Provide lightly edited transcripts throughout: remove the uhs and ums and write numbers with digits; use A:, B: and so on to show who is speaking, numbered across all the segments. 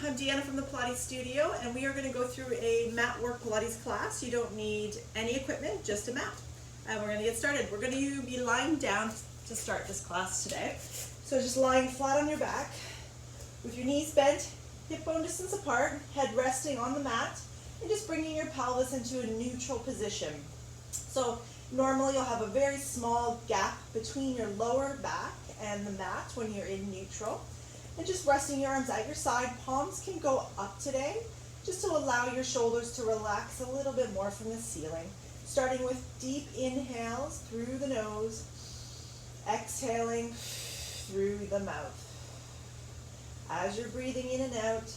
A: I'm Deanna from the Pilates studio, and we are going to go through a mat work Pilates class. You don't need any equipment, just a mat. And we're going to get started. We're going to be lying down to start this class today. So just lying flat on your back with your knees bent, hip bone distance apart, head resting on the mat, and just bringing your pelvis into a neutral position. So normally you'll have a very small gap between your lower back and the mat when you're in neutral. And just resting your arms at your side. Palms can go up today, just to allow your shoulders to relax a little bit more from the ceiling. Starting with deep inhales through the nose, exhaling through the mouth. As you're breathing in and out,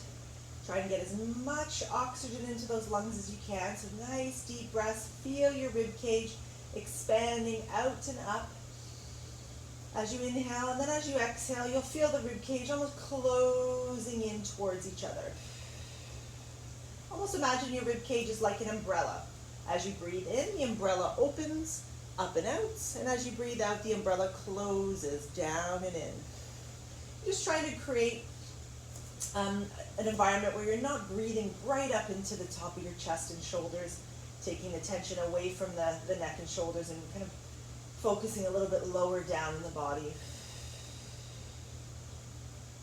A: try and get as much oxygen into those lungs as you can. So nice deep breaths. Feel your rib cage expanding out and up as you inhale, and then as you exhale, you'll feel the rib cage almost closing in towards each other. Almost imagine your rib cage is like an umbrella. As you breathe in, the umbrella opens up and out, and as you breathe out, the umbrella closes down and in. Just trying to create an environment where you're not breathing right up into the top of your chest and shoulders, taking the tension away from the neck and shoulders and kind of focusing a little bit lower down in the body.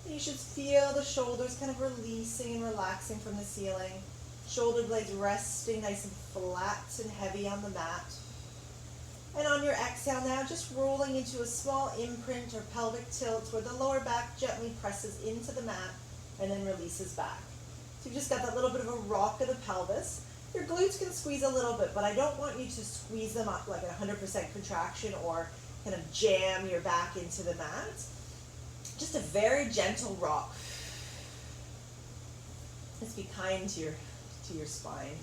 A: You should feel the shoulders kind of releasing and relaxing from the ceiling. Shoulder blades resting nice and flat and heavy on the mat. And on your exhale now, just rolling into a small imprint or pelvic tilt where the lower back gently presses into the mat and then releases back. So you've just got that little bit of a rock of the pelvis. Your glutes can squeeze a little bit, but I don't want you to squeeze them up like a 100% contraction or kind of jam your back into the mat. Just a very gentle rock. Let's be kind to your spine.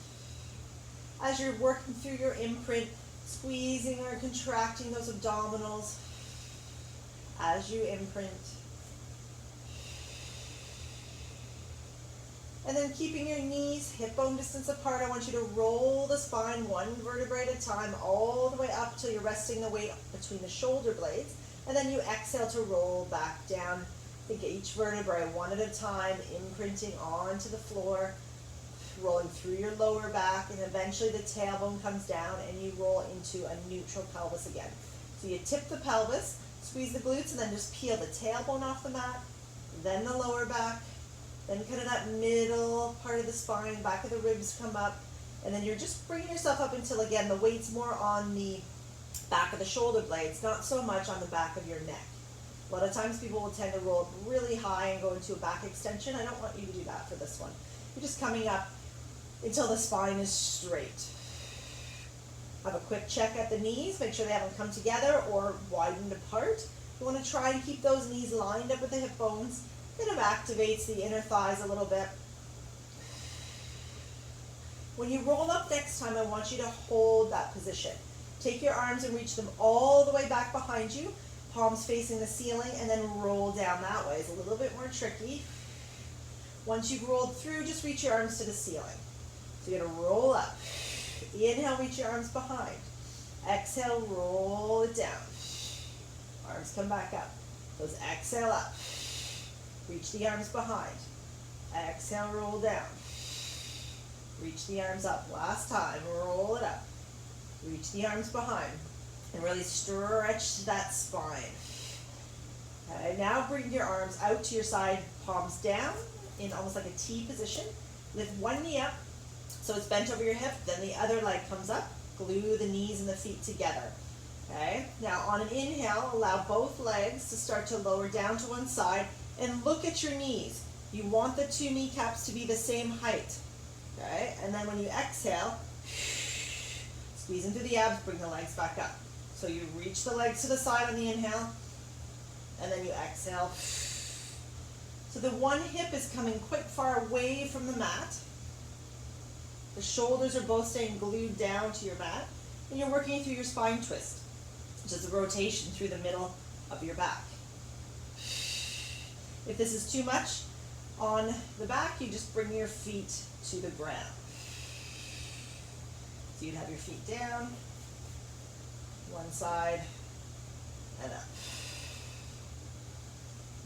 A: As you're working through your imprint, squeezing or contracting those abdominals as you imprint. And then keeping your knees hip bone distance apart, I want you to roll the spine one vertebrae at a time all the way up till you're resting the weight between the shoulder blades. And then you exhale to roll back down. Think each vertebrae one at a time, imprinting onto the floor, rolling through your lower back, and eventually the tailbone comes down and you roll into a neutral pelvis again. So you tip the pelvis, squeeze the glutes, and then just peel the tailbone off the mat, then the lower back, then kind of that middle part of the spine, back of the ribs come up, and then you're just bringing yourself up until, again, the weight's more on the back of the shoulder blades, not so much on the back of your neck. A lot of times people will tend to roll up really high and go into a back extension. I don't want you to do that for this one. You're just coming up until the spine is straight. Have a quick check at the knees, make sure they haven't come together or widened apart. You want to try and keep those knees lined up with the hip bones. Kind of activates the inner thighs a little bit. When you roll up next time, I want you to hold that position. Take your arms and reach them all the way back behind you, palms facing the ceiling, and then roll down that way. It's a little bit more tricky. Once you've rolled through, just reach your arms to the ceiling. So you're going to roll up. Inhale, reach your arms behind. Exhale, roll it down. Arms come back up. Those exhale up. Reach the arms behind. Exhale, roll down. Reach the arms up. Last time, roll it up. Reach the arms behind. And really stretch that spine. Okay, now bring your arms out to your side, palms down in almost like a T position. Lift one knee up so it's bent over your hip, then the other leg comes up. Glue the knees and the feet together. Okay, now on an inhale, allow both legs to start to lower down to one side. And look at your knees. You want the two kneecaps to be the same height. Okay? And then when you exhale, squeeze into the abs, bring the legs back up. So you reach the legs to the side on the inhale, and then you exhale. So the one hip is coming quite far away from the mat. The shoulders are both staying glued down to your mat, and you're working through your spine twist, which is a rotation through the middle of your back. If this is too much on the back, you just bring your feet to the ground. So you'd have your feet down, one side, and up.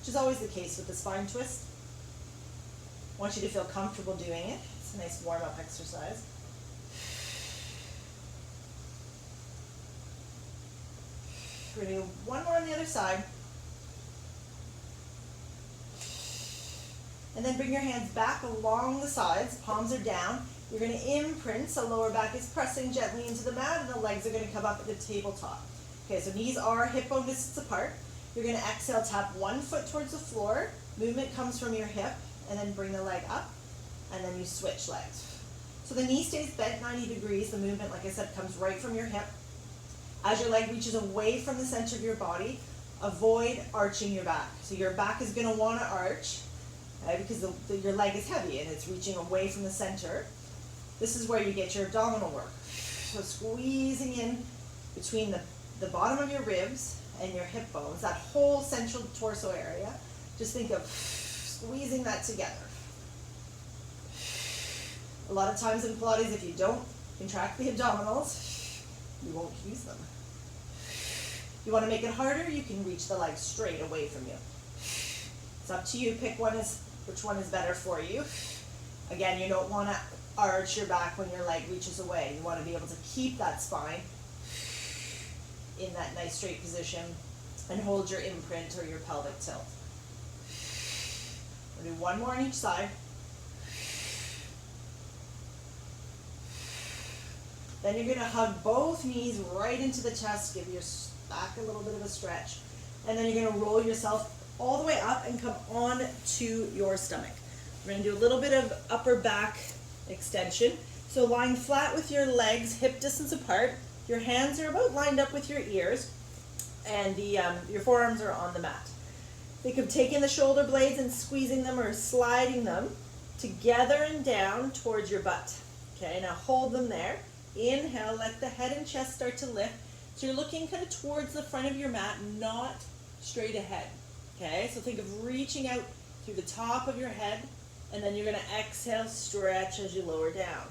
A: Which is always the case with the spine twist. I want you to feel comfortable doing it. It's a nice warm-up exercise. We're going to do one more on the other side. And then bring your hands back along the sides, palms are down. You're going to imprint, so lower back is pressing gently into the mat, and the legs are going to come up at the tabletop. Okay, so knees are hip bone distance apart. You're going to exhale, tap one foot towards the floor. Movement comes from your hip, and then bring the leg up, and then you switch legs. So the knee stays bent 90 degrees. The movement, like I said, comes right from your hip. As your leg reaches away from the center of your body, avoid arching your back. So your back is going to want to arch, okay, because your leg is heavy and it's reaching away from the center. This is where you get your abdominal work. So squeezing in between the bottom of your ribs and your hip bones, that whole central torso area. Just think of squeezing that together. A lot of times in Pilates, if you don't contract the abdominals, you won't use them. You want to make it harder, you can reach the leg straight away from you. It's up to you. Pick which one is better for you. Again, you don't want to arch your back when your leg reaches away. You want to be able to keep that spine in that nice straight position and hold your imprint or your pelvic tilt. We'll do one more on each side. Then you're going to hug both knees right into the chest, give your back a little bit of a stretch, and then you're going to roll yourself all the way up and come on to your stomach. We're going to do a little bit of upper back extension. So lying flat with your legs hip distance apart, your hands are about lined up with your ears, and your forearms are on the mat. Think of taking the shoulder blades and squeezing them or sliding them together and down towards your butt. Okay, now hold them there. Inhale, let the head and chest start to lift. So you're looking kind of towards the front of your mat, not straight ahead. Okay, so think of reaching out through the top of your head, and then you're going to exhale, stretch as you lower down.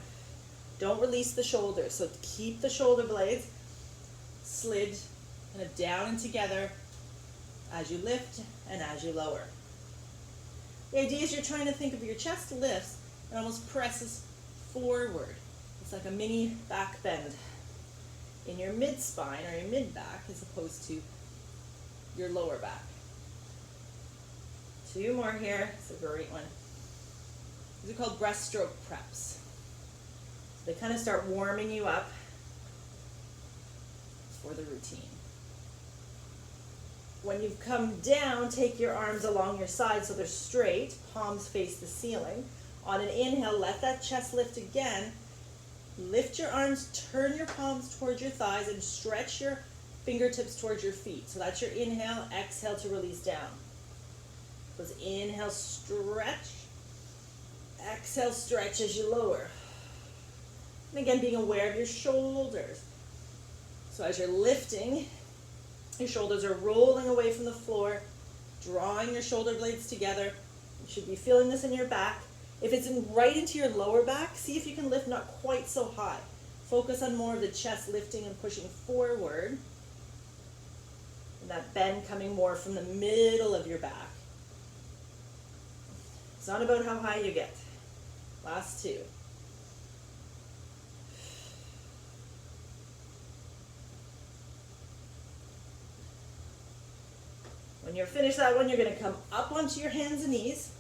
A: Don't release the shoulders, so keep the shoulder blades slid kind of down and together as you lift and as you lower. The idea is you're trying to think of your chest lifts and almost presses forward. It's like a mini back bend in your mid-spine or your mid-back as opposed to your lower back. Two more here. It's a great one. These are called breaststroke preps. They kind of start warming you up for the routine. When you've come down, take your arms along your sides so they're straight, palms face the ceiling. On an inhale, let that chest lift again. Lift your arms, turn your palms towards your thighs, and stretch your fingertips towards your feet. So that's your inhale, exhale to release down. So inhale, stretch. Exhale, stretch as you lower. And again, being aware of your shoulders. So as you're lifting, your shoulders are rolling away from the floor, drawing your shoulder blades together. You should be feeling this in your back. If it's right into your lower back, see if you can lift not quite so high. Focus on more of the chest lifting and pushing forward. And that bend coming more from the middle of your back. It's not about how high you get. Last two. When you're finished that one, you're going to come up onto your hands and knees.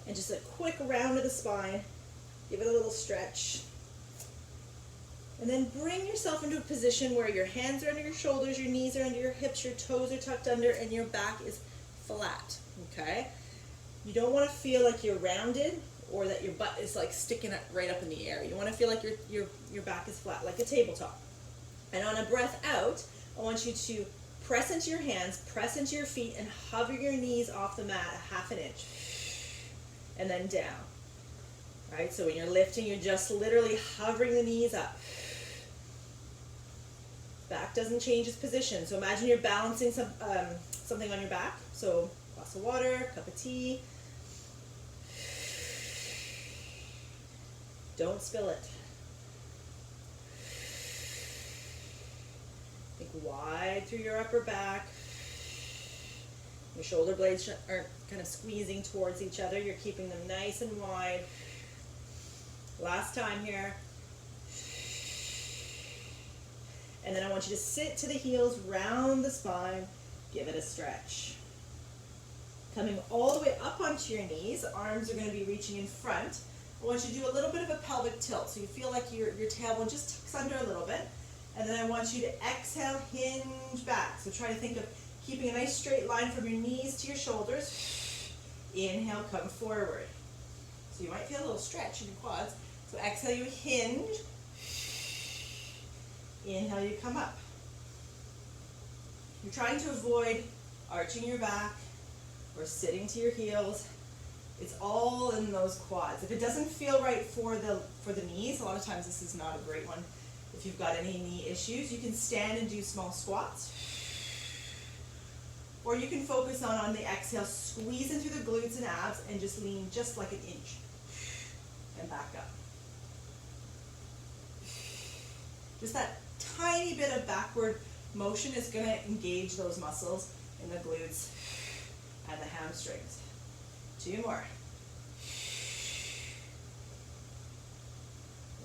A: And just a quick round of the spine. Give it a little stretch. And then bring yourself into a position where your hands are under your shoulders, your knees are under your hips, your toes are tucked under, and your back is flat, okay? You don't want to feel like you're rounded or that your butt is like sticking up right up in the air. You want to feel like your back is flat, like a tabletop. And on a breath out, I want you to press into your hands, press into your feet, and hover your knees off the mat a half an inch. And then down. All right, so when you're lifting, you're just literally hovering the knees up. Back doesn't change its position. So imagine you're balancing something on your back. So glass of water, cup of tea. Don't spill it. Think wide through your upper back. Your shoulder blades aren't kind of squeezing towards each other. You're keeping them nice and wide. Last time here. And then I want you to sit to the heels, round the spine, give it a stretch. Coming all the way up onto your knees, arms are going to be reaching in front. I want you to do a little bit of a pelvic tilt, so you feel like your tailbone just tucks under a little bit. And then I want you to exhale, hinge back. So try to think of keeping a nice straight line from your knees to your shoulders. Inhale, come forward. So you might feel a little stretch in your quads. So exhale, you hinge. Inhale, you come up. You're trying to avoid arching your back or sitting to your heels. It's all in those quads. If it doesn't feel right for the knees, a lot of times this is not a great one. If you've got any knee issues, you can stand and do small squats. Or you can focus on the exhale, squeeze into the glutes and abs and just lean just like an inch and back up. Just that tiny bit of backward motion is going to engage those muscles in the glutes and the hamstrings. 2 more.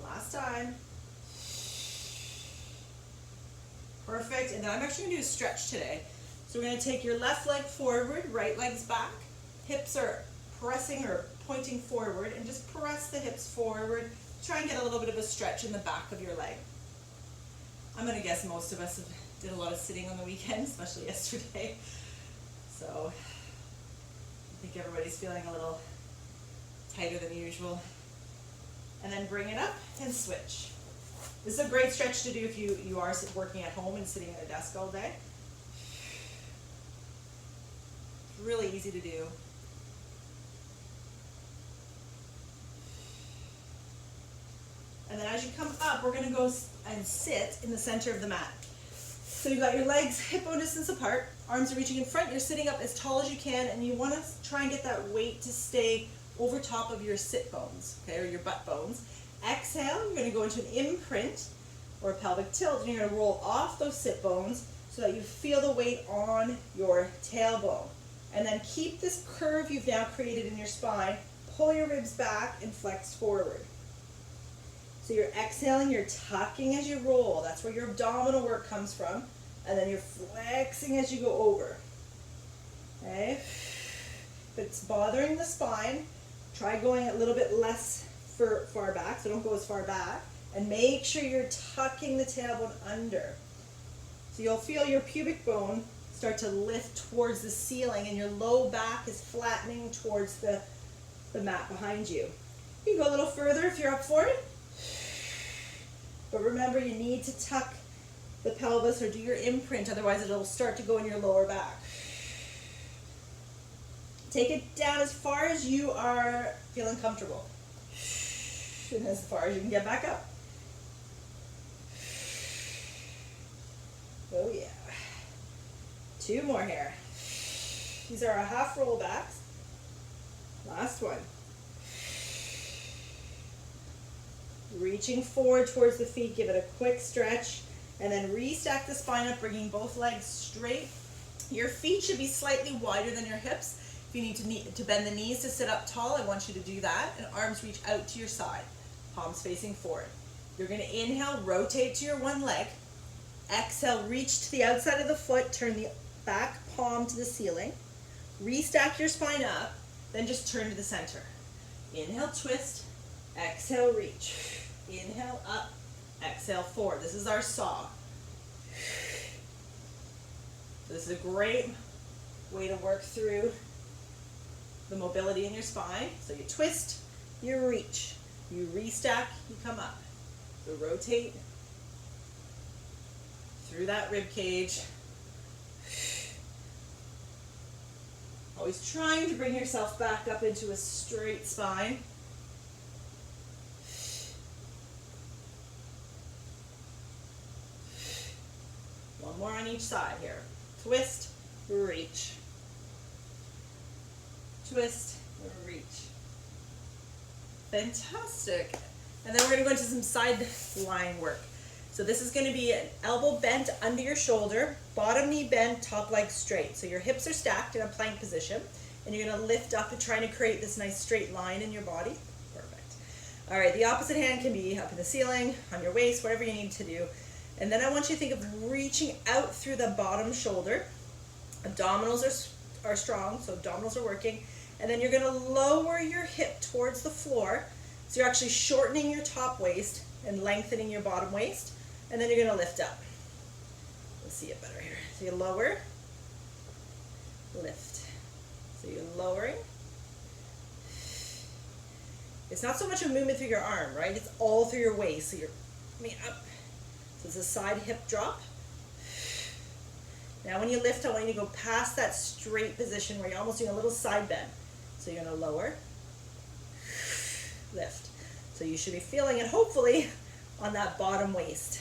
A: Last time. Perfect. And then I'm actually going to do a stretch today. So we're going to take your left leg forward, right leg's back. Hips are pressing or pointing forward, and just press the hips forward. Try and get a little bit of a stretch in the back of your leg. I'm going to guess most of us did a lot of sitting on the weekend, especially yesterday. So I think everybody's feeling a little tighter than usual. And then bring it up and switch. This is a great stretch to do if you are working at home and sitting at a desk all day. It's really easy to do. And then as you come up, we're going to go and sit in the center of the mat. So you've got your legs hip-bone distance apart, arms are reaching in front, you're sitting up as tall as you can, and you want to try and get that weight to stay over top of your sit bones, okay, or your butt bones. Exhale, you're going to go into an imprint or a pelvic tilt, and you're going to roll off those sit bones so that you feel the weight on your tailbone. And then keep this curve you've now created in your spine, pull your ribs back and flex forward. So you're exhaling, you're tucking as you roll. That's where your abdominal work comes from. And then you're flexing as you go over. Okay? If it's bothering the spine, try going a little bit less far back, so don't go as far back. And make sure you're tucking the tailbone under. So you'll feel your pubic bone start to lift towards the ceiling, and your low back is flattening towards the mat behind you. You can go a little further if you're up for it. But remember, you need to tuck the pelvis or do your imprint, otherwise it'll start to go in your lower back. Take it down as far as you are feeling comfortable. And as far as you can get back up. Oh yeah. 2 more here. These are our half roll backs. Last one. Reaching forward towards the feet, give it a quick stretch, and then restack the spine up, bringing both legs straight. Your feet should be slightly wider than your hips. If you need to bend the knees to sit up tall, I want you to do that, and arms reach out to your side, palms facing forward. You're going to inhale, rotate to your one leg. Exhale, reach to the outside of the foot, turn the back palm to the ceiling. Restack your spine up, then just turn to the center. Inhale, twist. Exhale, reach. Inhale, up. Exhale, forward. This is our saw. This is a great way to work through the mobility in your spine. So you twist, you reach. You restack, you come up. So rotate through that rib cage. Always trying to bring yourself back up into a straight spine. One more on each side here. Twist, reach. Twist, reach. Fantastic. And then we're going to go into some side lying work. So this is going to be an elbow bent under your shoulder, bottom knee bent, top leg straight. So your hips are stacked in a plank position, and you're going to lift up and trying to create this nice straight line in your body. Perfect. All right, the opposite hand can be up in the ceiling, on your waist, whatever you need to do. And then I want you to think of reaching out through the bottom shoulder. Abdominals are strong, so abdominals are working. And then you're going to lower your hip towards the floor. So you're actually shortening your top waist and lengthening your bottom waist. And then you're going to lift up. Let's see it better here. So you lower, lift. So you're lowering. It's not so much a movement through your arm, right? It's all through your waist. So you're coming up. So it's a side hip drop. Now when you lift, I want you to go past that straight position where you're almost doing a little side bend. So you're going to lower, lift. So you should be feeling it, hopefully, on that bottom waist.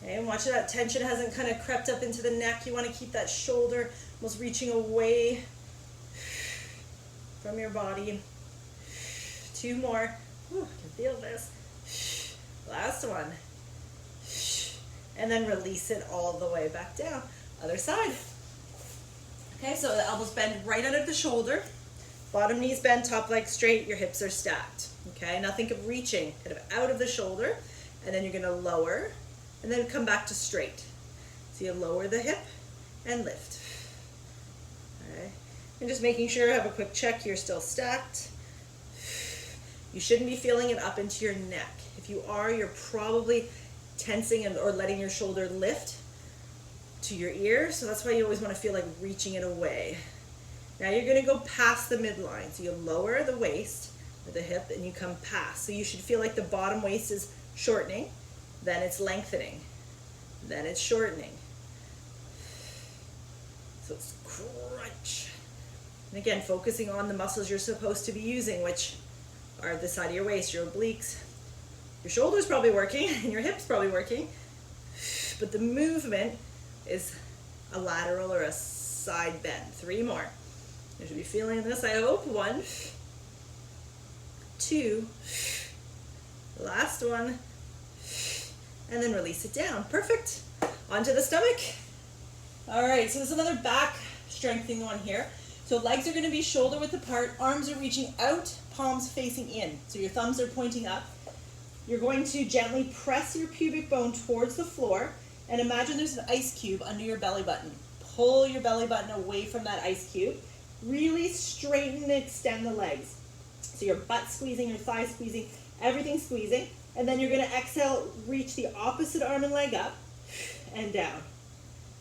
A: Okay, and watch that tension hasn't kind of crept up into the neck. You want to keep that shoulder almost reaching away from your body. 2 more. Whew, I can feel this. Last one. And then release it all the way back down. Other side. Okay, so the elbows bend right under the shoulder. Bottom knees bend, top leg straight, your hips are stacked. Okay, now think of reaching kind of out of the shoulder, and then you're going to lower, and then come back to straight. So you lower the hip and lift. Okay, and just making sure, have a quick check, you're still stacked. You shouldn't be feeling it up into your neck. If you are, you're probably tensing or letting your shoulder lift to your ear, so that's why you always want to feel like reaching it away. Now you're going to go past the midline, so you lower the waist or the hip and you come past. So you should feel like the bottom waist is shortening, then it's lengthening, then it's shortening. So it's crunch. And again, focusing on the muscles you're supposed to be using, which are the side of your waist, your obliques. Your shoulder's probably working and your hip's probably working, but the movement is a lateral or a side bend. 3 more. You should be feeling this, I hope. 1, 2, last one, and then release it down. Perfect. Onto the stomach. All right, so this is another back strengthening one here. So legs are going to be shoulder width apart, arms are reaching out, palms facing in. So your thumbs are pointing up. You're going to gently press your pubic bone towards the floor, and imagine there's an ice cube under your belly button. Pull your belly button away from that ice cube. Really straighten and extend the legs. So your butt squeezing, your thighs squeezing, everything squeezing. And then you're going to exhale, reach the opposite arm and leg up and down.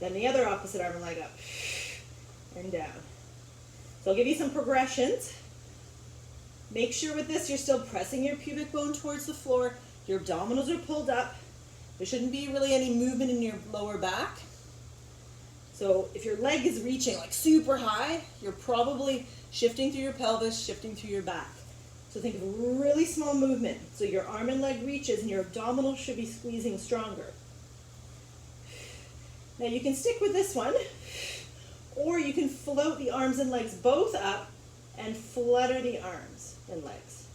A: Then the other opposite arm and leg up and down. So I'll give you some progressions. Make sure with this you're still pressing your pubic bone towards the floor. Your abdominals are pulled up. There shouldn't be really any movement in your lower back. So if your leg is reaching like super high, you're probably shifting through your pelvis, shifting through your back. So think of a really small movement. So your arm and leg reaches and your abdominals should be squeezing stronger. Now you can stick with this one, or you can float the arms and legs both up and flutter the arms and legs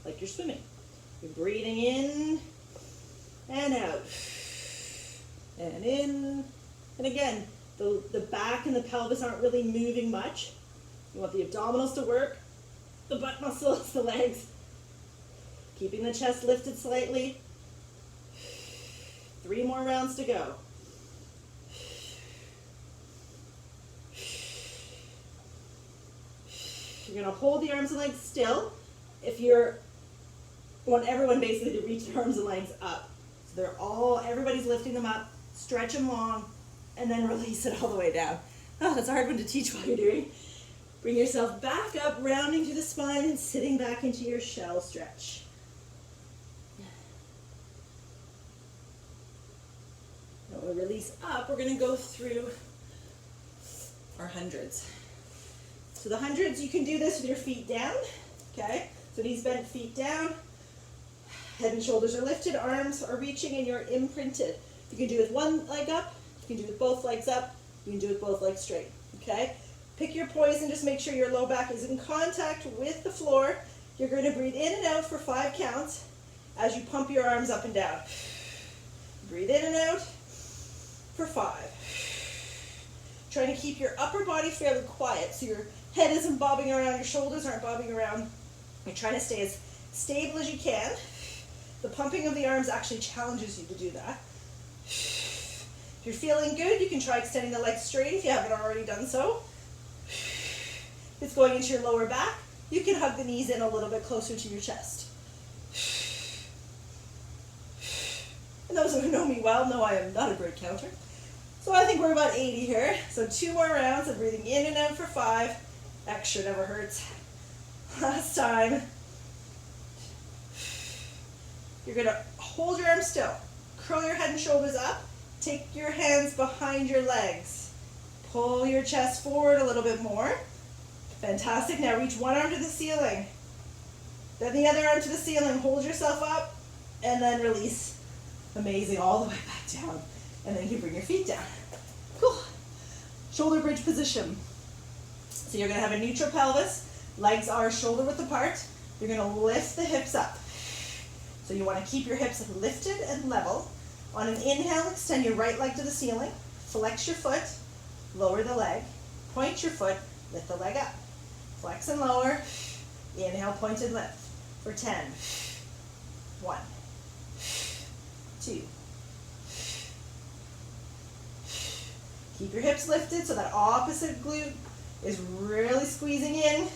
A: like you're swimming. You're breathing in and out and in. And again, the back and the pelvis aren't really moving much. You want the abdominals to work, the butt muscles, the legs. Keeping the chest lifted slightly. 3 more rounds to go. You're going to hold the arms and legs still. If you want everyone basically to reach their arms and legs up. So everybody's lifting them up, stretch them long, and then release it all the way down. Oh, that's a hard one to teach while you're doing. Bring yourself back up, rounding through the spine and sitting back into your shell stretch. Now when we release up, we're going to go through our hundreds. So the hundreds, you can do this with your feet down, okay? So knees bent, feet down, head and shoulders are lifted, arms are reaching, and you're imprinted. You can do it with one leg up, you can do it with both legs up, you can do it with both legs straight, okay? Pick your poise and just make sure your low back is in contact with the floor. You're going to breathe in and out for 5 counts as you pump your arms up and down. Breathe in and out for 5. Trying to keep your upper body fairly quiet so your head isn't bobbing around, your shoulders aren't bobbing around. You're trying to stay as stable as you can. The pumping of the arms actually challenges you to do that. If you're feeling good, you can try extending the legs straight if you haven't already done so. If it's going into your lower back, you can hug the knees in a little bit closer to your chest. And those who know me well know I am not a great counter. So I think we're about 80 here. So 2 more rounds of breathing in and out for 5. Extra never hurts. Last time. You're going to hold your arms still. Curl your head and shoulders up. Take your hands behind your legs. Pull your chest forward a little bit more. Fantastic. Now reach one arm to the ceiling. Then the other arm to the ceiling. Hold yourself up and then release. Amazing. All the way back down. And then you can bring your feet down. Cool. Shoulder bridge position. So you're going to have a neutral pelvis. Legs are shoulder width apart. You're going to lift the hips up. So you want to keep your hips lifted and level. On an inhale, extend your right leg to the ceiling. Flex your foot. Lower the leg. Point your foot. Lift the leg up. Flex and lower. Inhale, point and lift. For 10. 1. 2. Keep your hips lifted so that opposite glute is really squeezing in.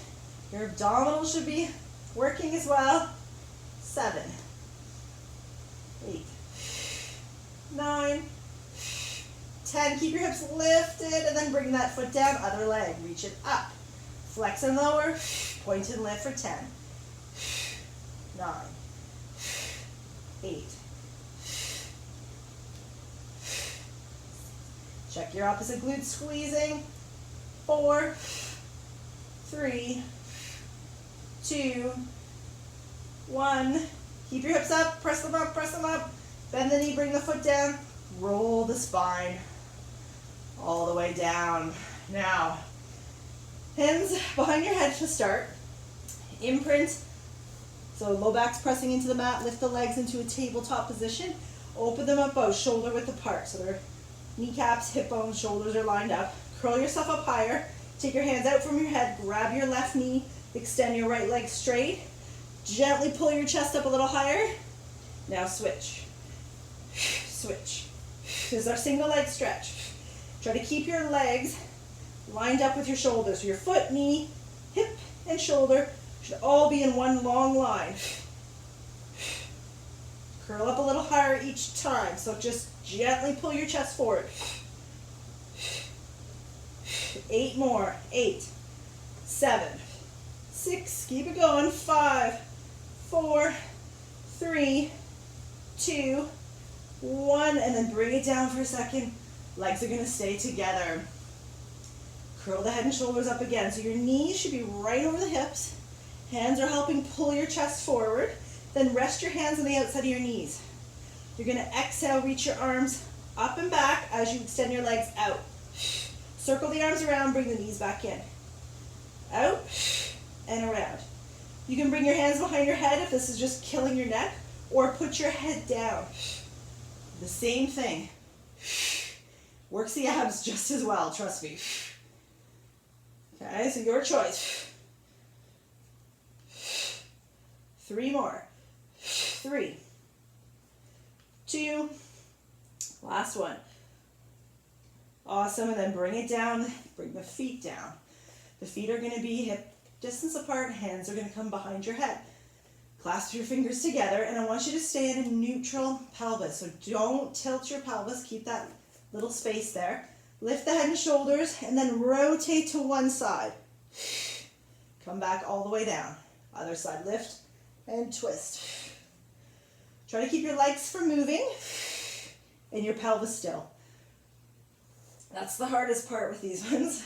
A: Your abdominals should be working as well. 7. 8. 9. 10. Keep your hips lifted and then bring that foot down. Other leg. Reach it up. Flex and lower. Point and lift for 10. 9. 8. Check your opposite glute squeezing. 4, 3, 2, 1. Keep your hips up, press them up, press them up. Bend the knee, bring the foot down. Roll the spine all the way down. Now, hands behind your head to start. Imprint. So low back's pressing into the mat. Lift the legs into a tabletop position. Open them up both, shoulder width apart. So they're kneecaps, hip bones, shoulders are lined up. Curl yourself up higher. Take your hands out from your head. Grab your left knee. Extend your right leg straight. Gently pull your chest up a little higher. Now switch. Switch. This is our single leg stretch. Try to keep your legs lined up with your shoulders. So your foot, knee, hip, and shoulder should all be in one long line. Curl up a little higher each time. So just gently pull your chest forward. 8 more. 8, 7, 6, keep it going. 5, 4, 3, 2, 1, and then bring it down for a second. Legs are going to stay together. Curl the head and shoulders up again. So your knees should be right over the hips. Hands are helping pull your chest forward. Then rest your hands on the outside of your knees. You're going to exhale, reach your arms up and back as you extend your legs out. Circle the arms around, bring the knees back in. Out and around. You can bring your hands behind your head if this is just killing your neck, or put your head down. The same thing. Works the abs just as well, trust me. Okay, so your choice. 3 more. 3, 2, last one. Awesome, and then bring it down, bring the feet down. The feet are going to be hip distance apart, hands are going to come behind your head. Clasp your fingers together, and I want you to stay in a neutral pelvis. So don't tilt your pelvis, keep that little space there. Lift the head and shoulders, and then rotate to one side. Come back all the way down. Other side, lift and twist. Try to keep your legs from moving, and your pelvis still. That's the hardest part with these ones,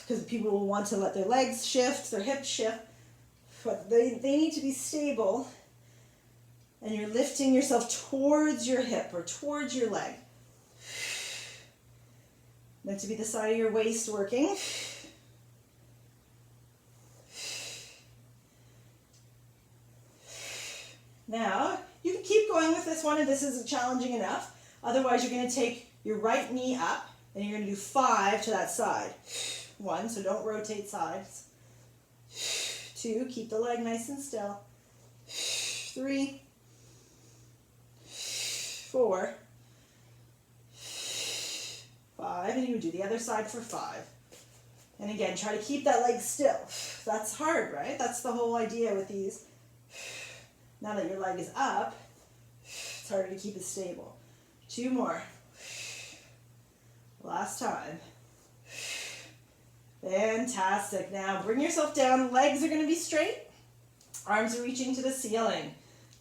A: because people will want to let their legs shift, their hips shift, but they need to be stable, and you're lifting yourself towards your hip or towards your leg. Meant to be the side of your waist working. Now, you can keep going with this one if this isn't challenging enough. Otherwise, you're going to take your right knee up and you're going to do 5 to that side. 1, so don't rotate sides. 2, keep the leg nice and still. 3, 4, 5, and you would do the other side for 5. And again, try to keep that leg still. That's hard, right? That's the whole idea with these. Now that your leg is up, it's harder to keep it stable. 2 more. Last time. Fantastic. Now bring yourself down. Legs are going to be straight. Arms are reaching to the ceiling.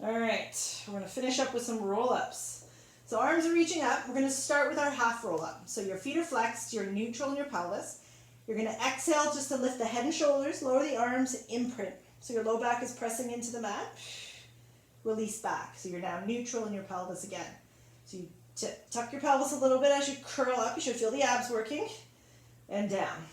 A: All right, we're going to finish up with some roll-ups. So arms are reaching up. We're going to start with our half roll-up. So your feet are flexed. You're neutral in your pelvis. You're going to exhale just to lift the head and shoulders. Lower the arms, imprint. So your low back is pressing into the mat. Release back. So you're now neutral in your pelvis again. So you tuck your pelvis a little bit as you curl up. You should feel the abs working. And down.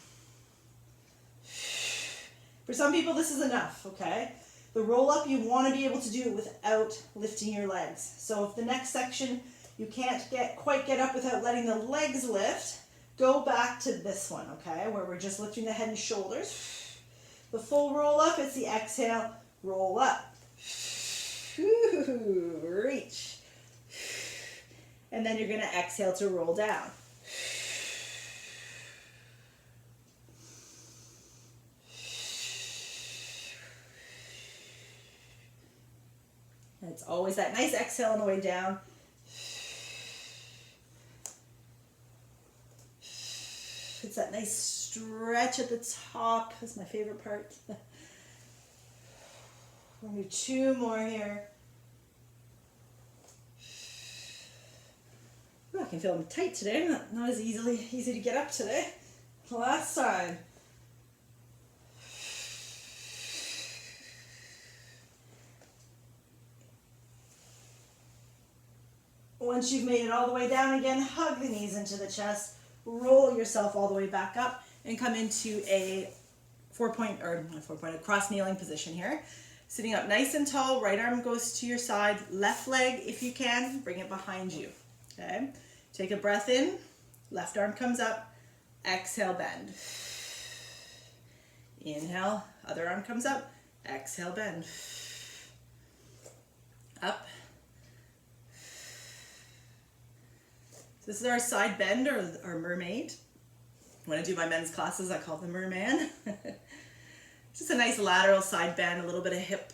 A: For some people, this is enough, okay? The roll-up, you want to be able to do it without lifting your legs. So if the next section you can't quite get up without letting the legs lift, go back to this one, okay? Where we're just lifting the head and shoulders. The full roll-up, it's the exhale, roll up. Reach. And then you're going to exhale to roll down. And it's always that nice exhale on the way down. It's that nice stretch at the top. That's my favorite part. We're going to do 2 more here. Ooh, I can feel them tight today. Not as easy to get up today. Last time. Once you've made it all the way down again, hug the knees into the chest, roll yourself all the way back up, and come into a cross kneeling position here. Sitting up nice and tall, right arm goes to your side, left leg, if you can, bring it behind you. Okay? Take a breath in, left arm comes up, exhale, bend. Inhale, other arm comes up, exhale, bend. Up. This is our side bend or mermaid. When I do my men's classes, I call them merman. Just a nice lateral side bend, a little bit of hip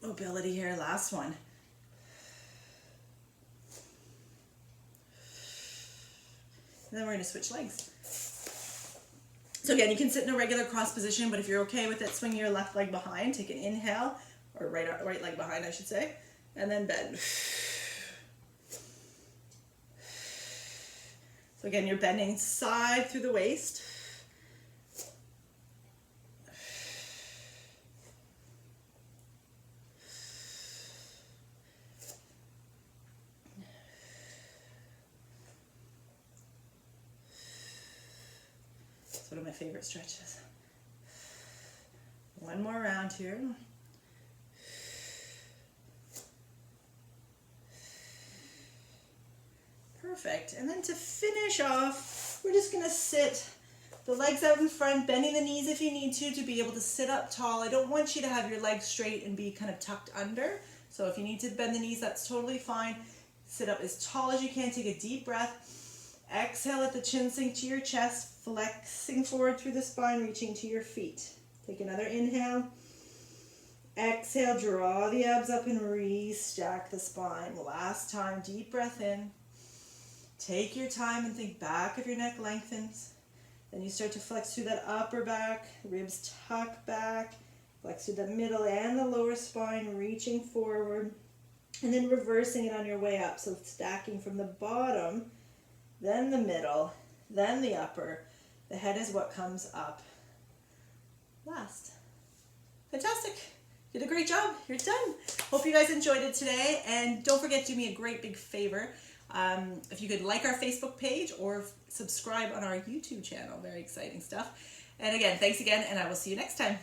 A: mobility here. Last one. And then we're going to switch legs. So again, you can sit in a regular cross position, but if you're okay with it, swing your left leg behind. Take an inhale, or right leg behind, I should say, and then bend. So again, you're bending side through the waist. It's one of my favorite stretches. One more round here. Perfect. And then to finish off, we're just going to sit the legs out in front, bending the knees if you need to be able to sit up tall. I don't want you to have your legs straight and be kind of tucked under. So if you need to bend the knees, that's totally fine. Sit up as tall as you can. Take a deep breath. Exhale, let the chin sink to your chest, flexing forward through the spine, reaching to your feet. Take another inhale. Exhale, draw the abs up and re-stack the spine. Last time, deep breath in. Take your time and think back of your neck lengthens. Then you start to flex through that upper back, ribs tuck back, flex through the middle and the lower spine, reaching forward, and then reversing it on your way up. So stacking from the bottom, then the middle, then the upper. The head is what comes up last. Fantastic. You did a great job. You're done. Hope you guys enjoyed it today. And don't forget to do me a great big favor. If you could like our Facebook page or subscribe on our YouTube channel. Very exciting stuff. And again, thanks again, and I will see you next time.